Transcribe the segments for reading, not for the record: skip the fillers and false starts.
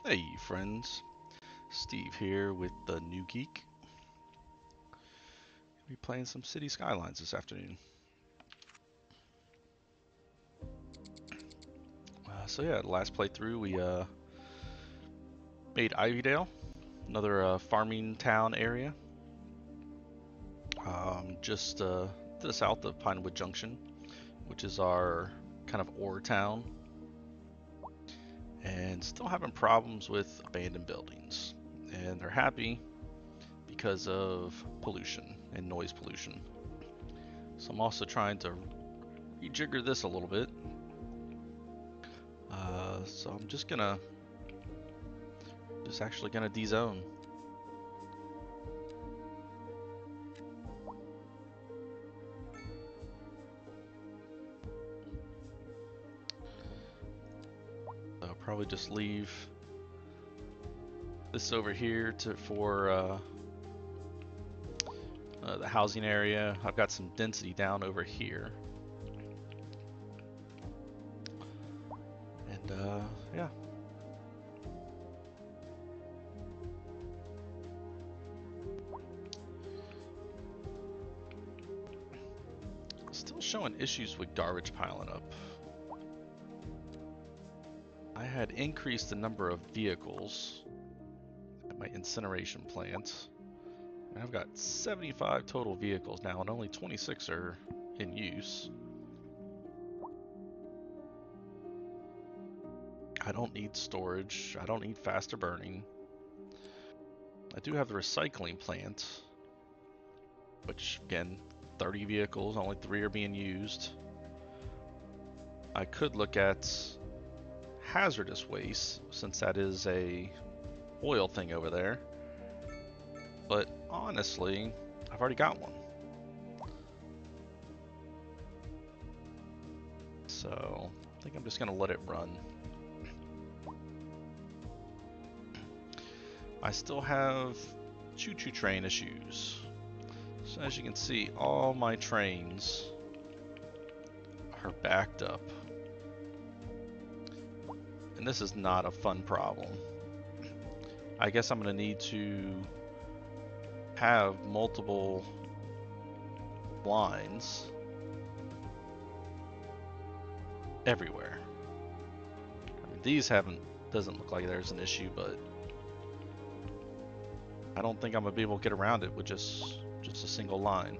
Hey friends, Steve here with the New Geek. We'll be playing some City Skylines this afternoon. So yeah, the last playthrough we made Ivydale, another farming town area, just to the south of Pinewood Junction, which is our kind of ore town, and still having problems with abandoned buildings. And they're happy because of pollution and noise pollution. So I'm also trying to rejigger this a little bit. So I'm just actually gonna dezone. I'll probably just leave this over here for the housing area. I've got some density down over here. And yeah. Still showing issues with garbage piling up. I had increased the number of vehicles at my incineration plant. And I've got 75 total vehicles now, and only 26 are in use. I don't need storage. I don't need faster burning. I do have the recycling plant, which again, 30 vehicles, only 3 are being used. I could look at hazardous waste, since that is a oil thing over there. But honestly, I've already got one. So I think I'm just gonna let it run. I still have Choo-Choo train issues. So as you can see, all my trains are backed up. And this is not a fun problem. I guess I'm going to need to have multiple lines everywhere. I mean, these doesn't look like there's an issue, but I don't think I'm going to be able to get around it with just a single line.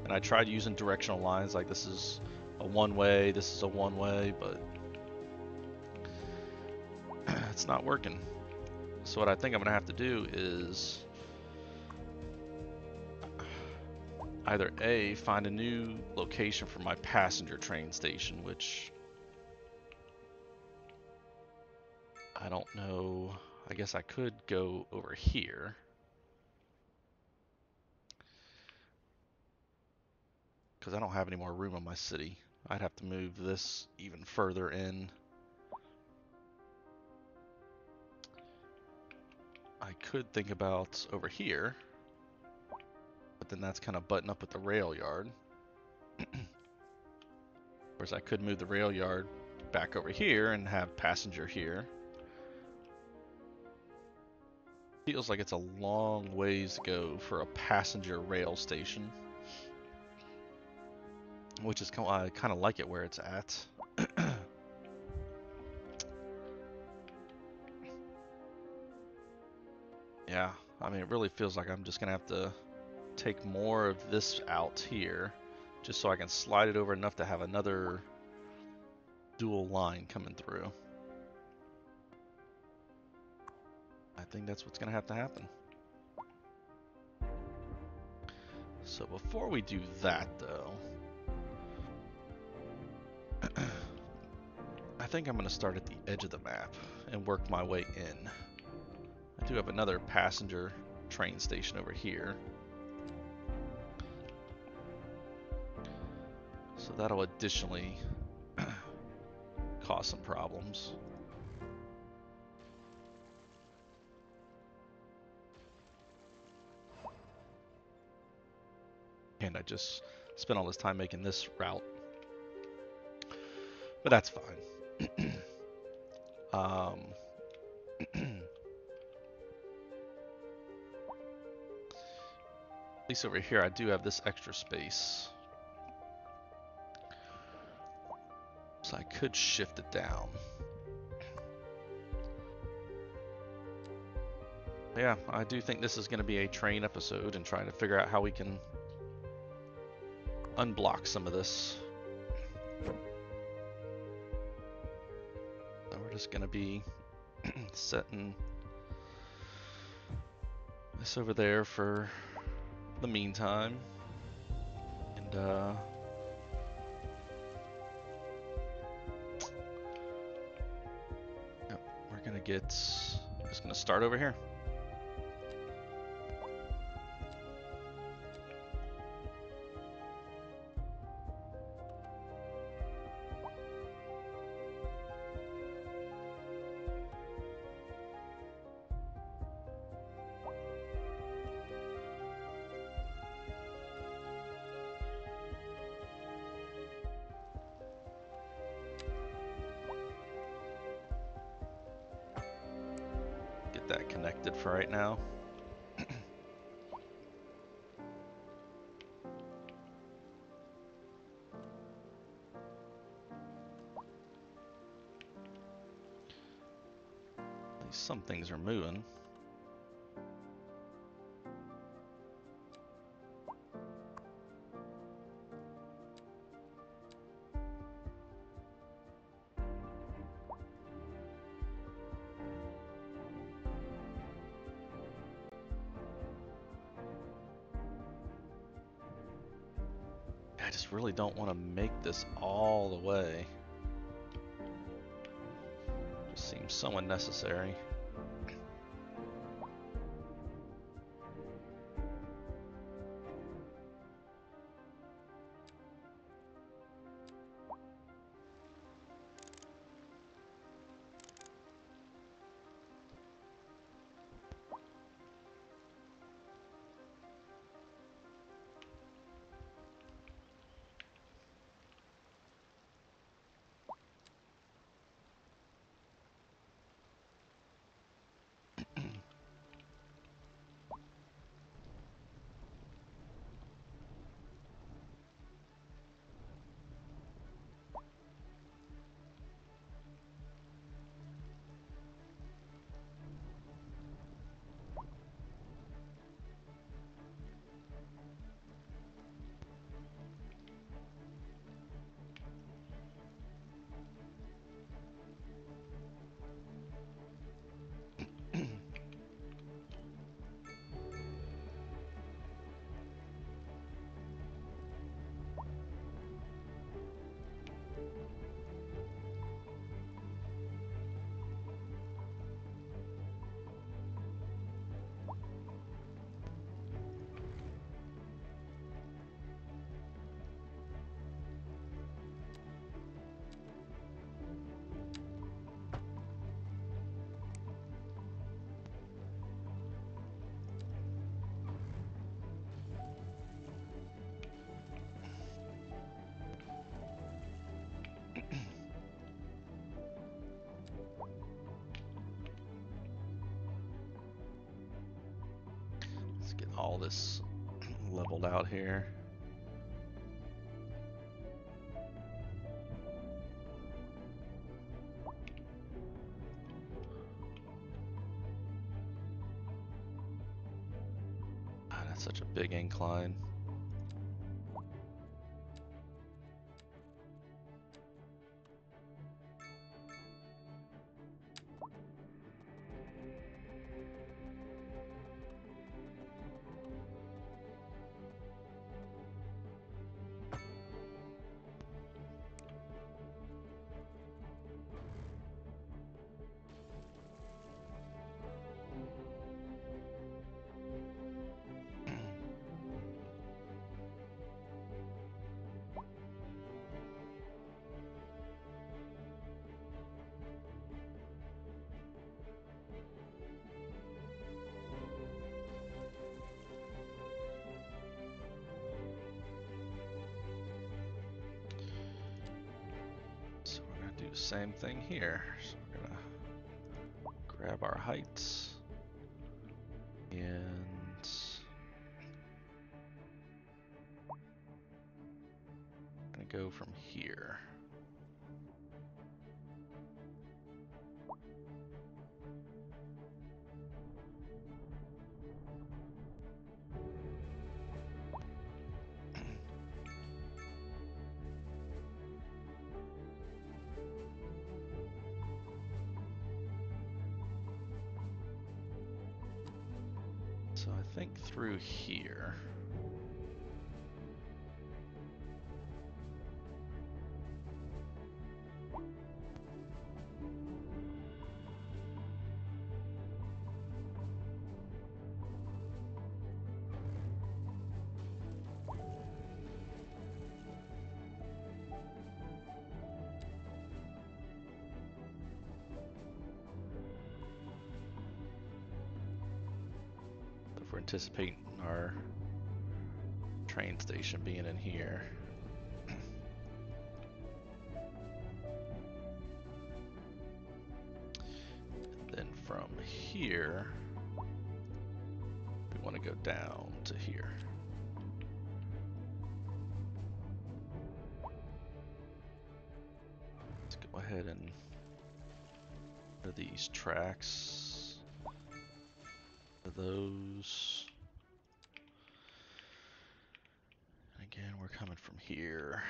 And I tried using directional lines, like this is a one-way, this is a one-way, but it's not working. So what I think I'm going to have to do is either A, find a new location for my passenger train station, which I don't know. I guess I could go over here. Because I don't have any more room in my city. I'd have to move this even further in. I could think about over here, but then that's kind of button up with the rail yard. Whereas I could move the rail yard back over here and have passenger here. Feels like it's a long ways to go for a passenger rail station. Which is I kind of like it where it's at. Yeah, I mean, it really feels like I'm just gonna have to take more of this out here, just so I can slide it over enough to have another dual line coming through. I think that's what's gonna have to happen. So before we do that, though, I think I'm gonna start at the edge of the map and work my way in. I do have another passenger train station over here. So that'll additionally cause some problems. And I just spent all this time making this route. But that's fine. At least over here I do have this extra space. So I could shift it down. Yeah, I do think this is going to be a train episode and trying to figure out how we can unblock some of this. So we're just going to be setting this over there for the meantime. And yep, we're going to get, just going to start over here. Get that connected for right now. At least some things are moving. I just really don't want to make this all the way. Just seems so unnecessary. Let's get all this leveled out here. Ah, that's such a big incline. So we're gonna do the same thing here. So we're gonna Grab our heights. And I'm gonna go from here. So I think through here. If we're anticipating our train station being in here. Then from here, we want to go down to here. Let's go ahead and do these tracks. Those. Again, we're coming from here.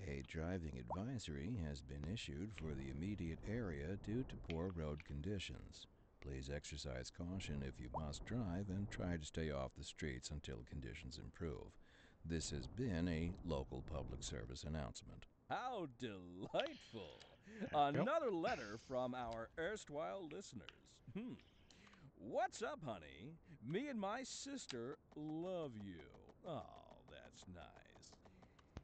A driving advisory has been issued for the immediate area due to poor road conditions. Please exercise caution if you must drive and try to stay off the streets until conditions improve. This has been a local public service announcement. How delightful! Yep. Another letter from our erstwhile listeners. What's up, honey? Me and my sister love you. Oh, that's nice.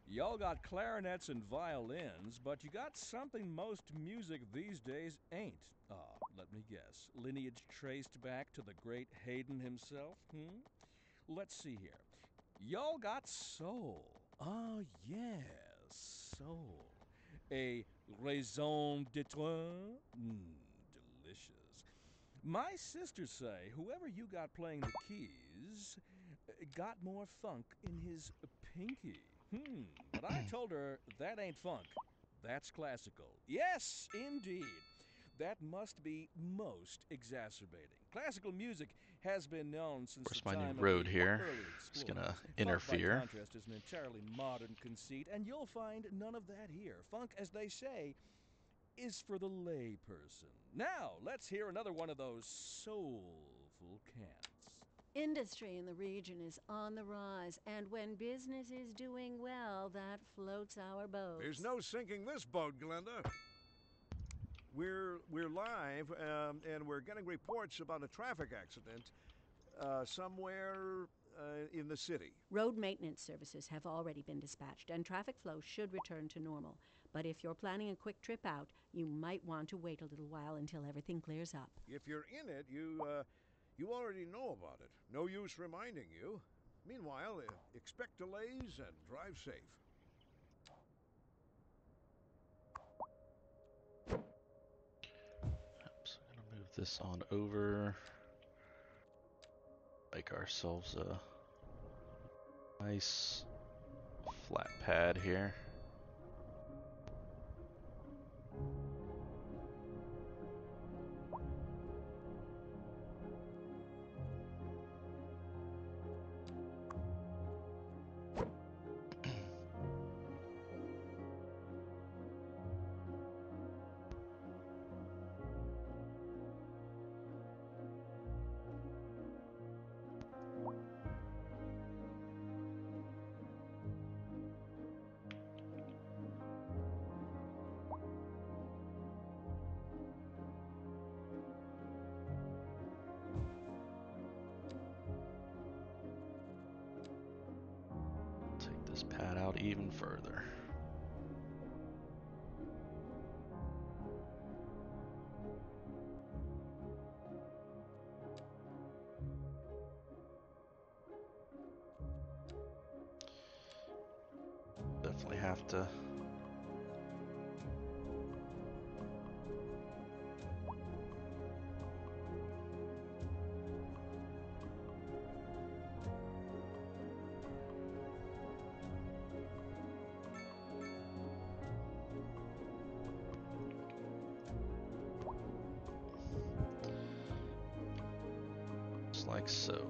Y'all got clarinets and violins, but you got something most music these days ain't. Let me guess. Lineage traced back to the great Haydn himself? Let's see here. Y'all got soul. Oh, yes, soul. A raison d'etre? Delicious. My sisters say whoever you got playing the keys got more funk in his pinky. But I told her that ain't funk. That's classical. Yes, indeed. That must be most exacerbating. Classical music has been known since Of course, the my new time road of the here early is explorers. gonna Funk, interfere. by contrast, is an entirely modern conceit, and you'll find none of that here. Funk, as they say, is for the lay person. Now, let's hear another one of those soulful cants. Industry in the region is on the rise, and when business is doing well, that floats our boat. There's no sinking this boat, Glenda. We're live, and we're getting reports about a traffic accident somewhere in the city. Road maintenance services have already been dispatched, and traffic flow should return to normal. But if you're planning a quick trip out, you might want to wait a little while until everything clears up. If you're in it, you already know about it. No use reminding you. Meanwhile, expect delays and drive safe. So I'm gonna move this on over. Make ourselves a nice flat pad here. Take this pad out even further. Definitely have to like so.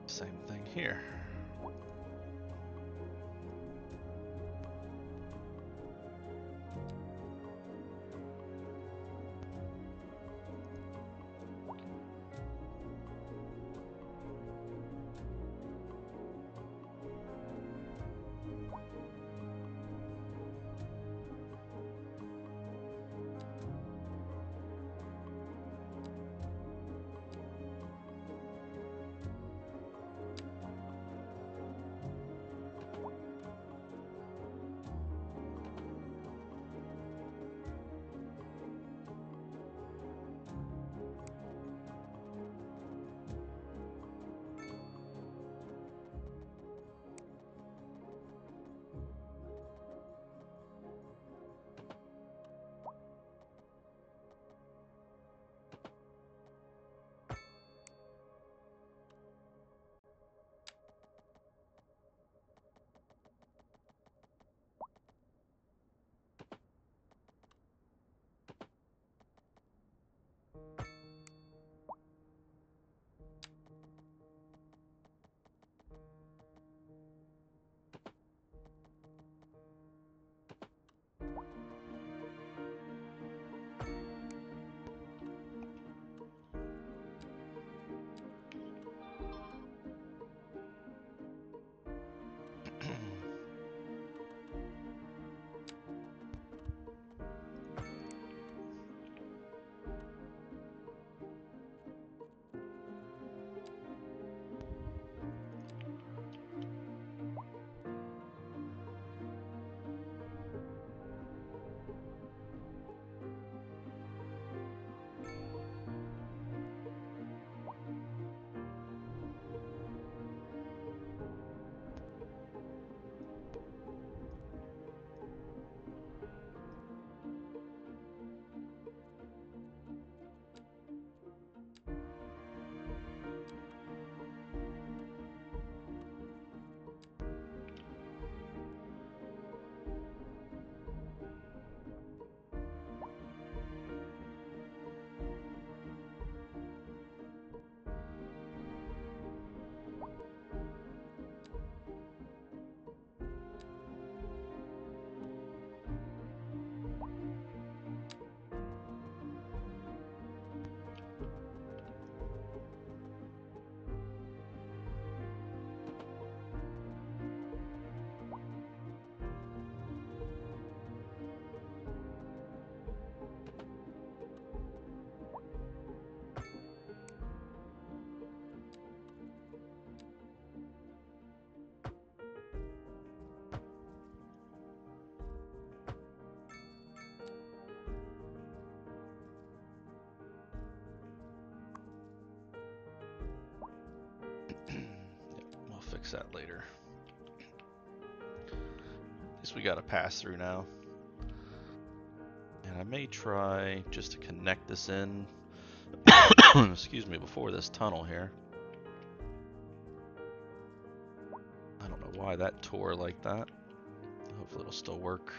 Same thing here. We'll fix that later. At least we got a pass through now. And I may try just to connect this in, excuse me, before this tunnel here. I don't know why that tore like that. Hopefully it'll still work.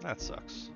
That sucks.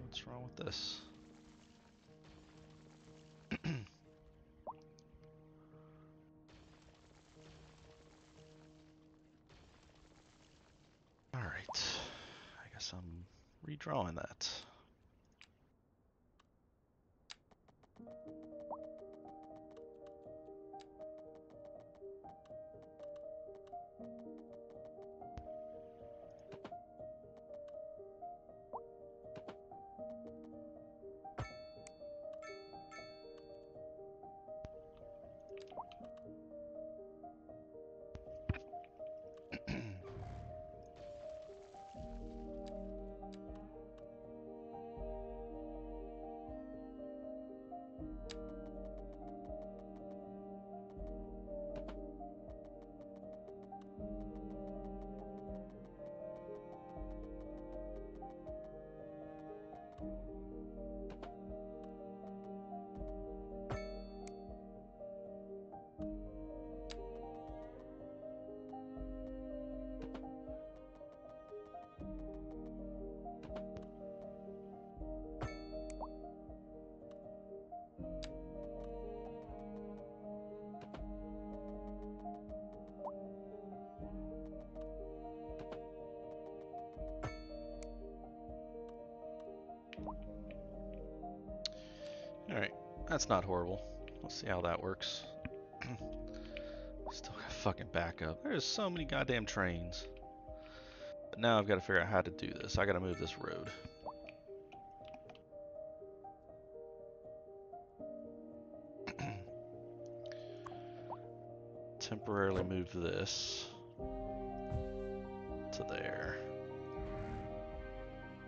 What's wrong with this? Alright. I guess I'm redrawing that. Alright, that's not horrible. Let's see how that works. Still got fucking backup. There's so many goddamn trains. But now I've got to figure out how to do this. I gotta move this road. Temporarily move this to there.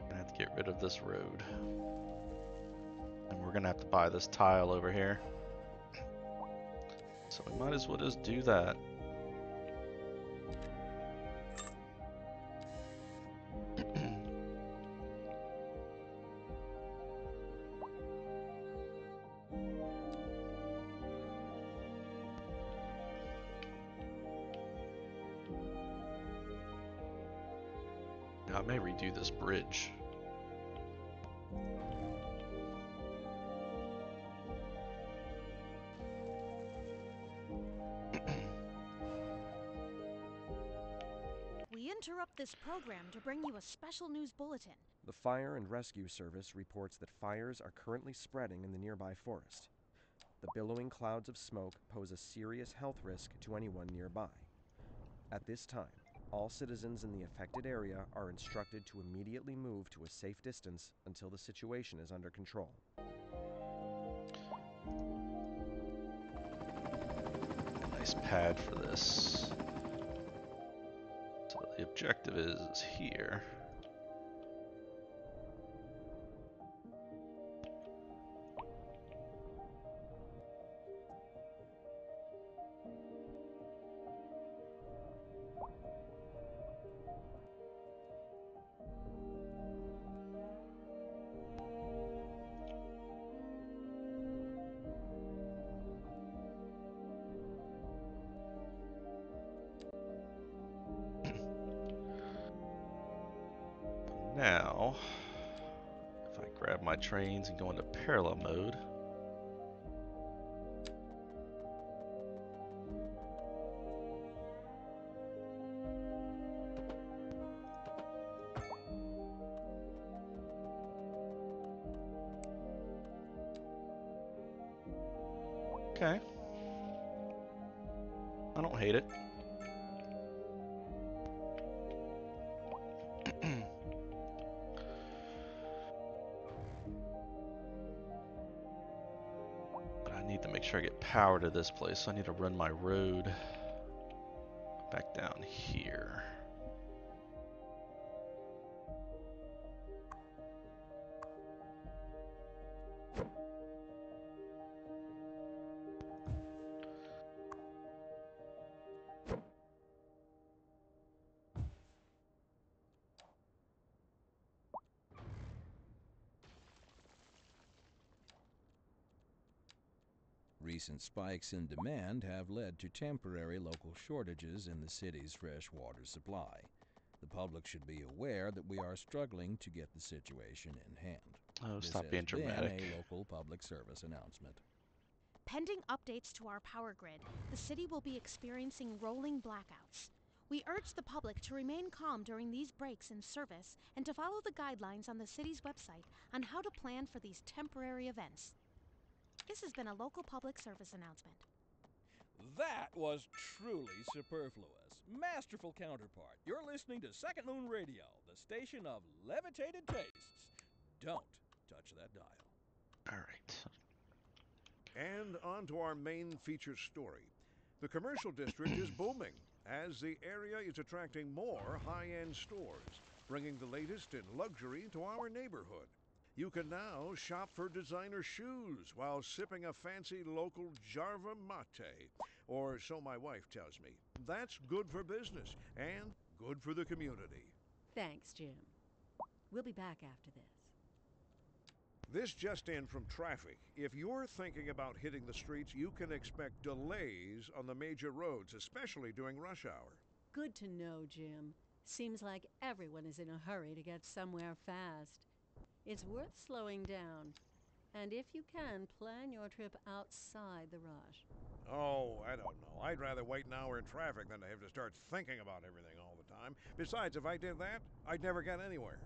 Gonna have to get rid of this road. And we're gonna have to buy this tile over here. So we might as well just do that. I may redo this bridge. We interrupt this program to bring you a special news bulletin. The Fire and Rescue Service reports that fires are currently spreading in the nearby forest. The billowing clouds of smoke pose a serious health risk to anyone nearby. At this time, all citizens in the affected area are instructed to immediately move to a safe distance until the situation is under control. Nice pad for this. So the objective is here. Now, if I grab my trains and go into parallel mode, okay. I don't hate it. But I need to make sure I get power to this place, so I need to run my road back down here. Recent spikes in demand have led to temporary local shortages in the city's fresh water supply. The public should be aware that we are struggling to get the situation in hand. Oh, This stop has being been dramatic. a local public service announcement. Pending updates to our power grid, the city will be experiencing rolling blackouts. We urge the public to remain calm during these breaks in service and to follow the guidelines on the city's website on how to plan for these temporary events. This has been a local public service announcement. That was truly superfluous. Masterful counterpart. You're listening to Second Moon Radio, the station of levitated tastes. Don't touch that dial. All right. And on to our main feature story. The commercial district is booming as the area is attracting more high-end stores, bringing the latest in luxury to our neighborhood. You can now shop for designer shoes while sipping a fancy local Jarva mate, or so my wife tells me. That's good for business and good for the community. Thanks, Jim. We'll be back after this. This just in from traffic. If you're thinking about hitting the streets, you can expect delays on the major roads, especially during rush hour. Good to know, Jim. Seems like everyone is in a hurry to get somewhere fast. It's worth slowing down. And if you can, plan your trip outside the rush. Oh, I don't know. I'd rather wait an hour in traffic than to have to start thinking about everything all the time. Besides, if I did that, I'd never get anywhere.